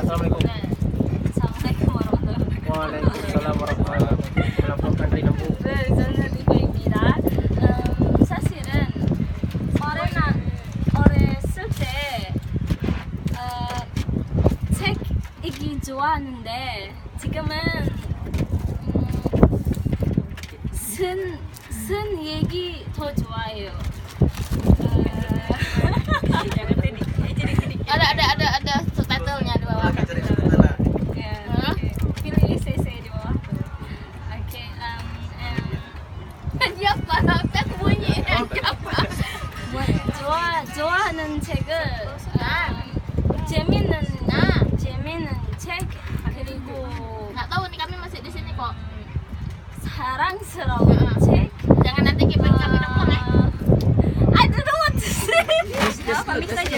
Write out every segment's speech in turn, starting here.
Assalamualaikum. Assalamualaikum warahmatullahi wabarakatuh. Waalaikumsalam warahmatullahi wabarakatuh. Melaporkan dari Lampu. 네, 저는 리코입니다. 사실은 어렸을 때 책 읽기 좋아하는데 지금은 쓴 얘기 더 좋아해요. Ada subtitlenya di bawah. Ya, pilih ECC di bawah. Oke, dia apa? Aku bunyi. 좋아하는 책은 재밌는 책 그리고 Nggak tahu nih, kami masih di sini kok. 사랑스러운 책. Jangan nanti kami nongkrong ya. I don't know what to say. Mix aja.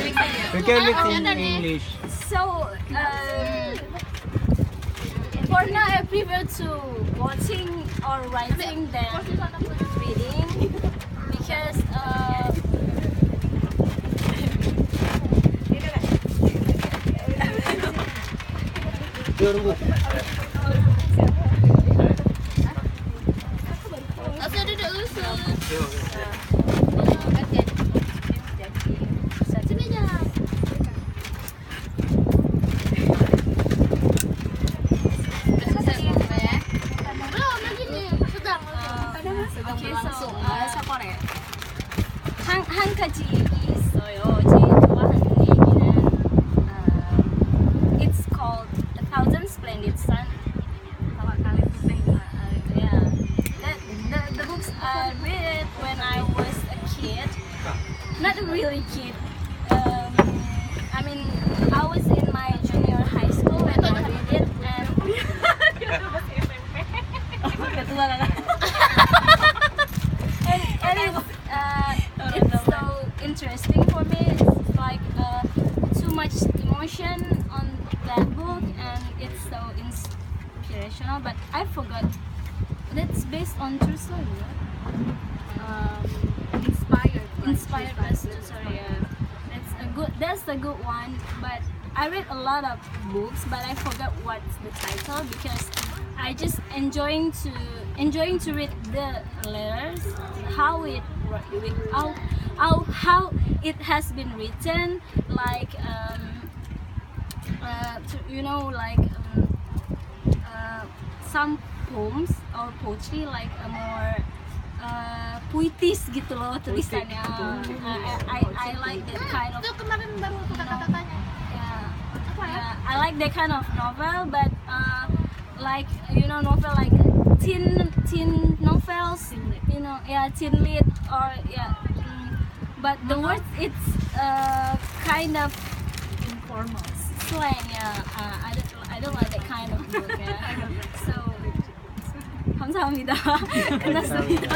We can mix in English. So, for now I prefer to watching or writing than reading because Tunggu. Langsung duduk dulu. Sini aja. Belum lagi nih, sedang. Okay, so bahasa Korea. 한 가지 얘기 있어요. 제일 좋아하는 얘기는 it's called A Thousand Splendid Sun. Kalau kalian yeah. The books I read when I was a kid. Not really kid. I mean, I was in my junior high school when I read it and it's so interesting for me. It's like too much emotion on that book, and it's so inspirational. But I forgot. That's based on true story. Right? Inspired by true story. Yeah. That's a good one. But I read a lot of books, but I forgot what's the title because I just enjoying to read the letters, how it has been written, like some poems or poetry, like a more puitis gitu loh tulisannya. I like that kind of. Itu kemarin baru kata-katanya. I like that kind of novel, but like novel like teen novels, teen lit or but the words it's kind of informal slang. I don't like that kind of book. So 감사합니다. 끝났습니다.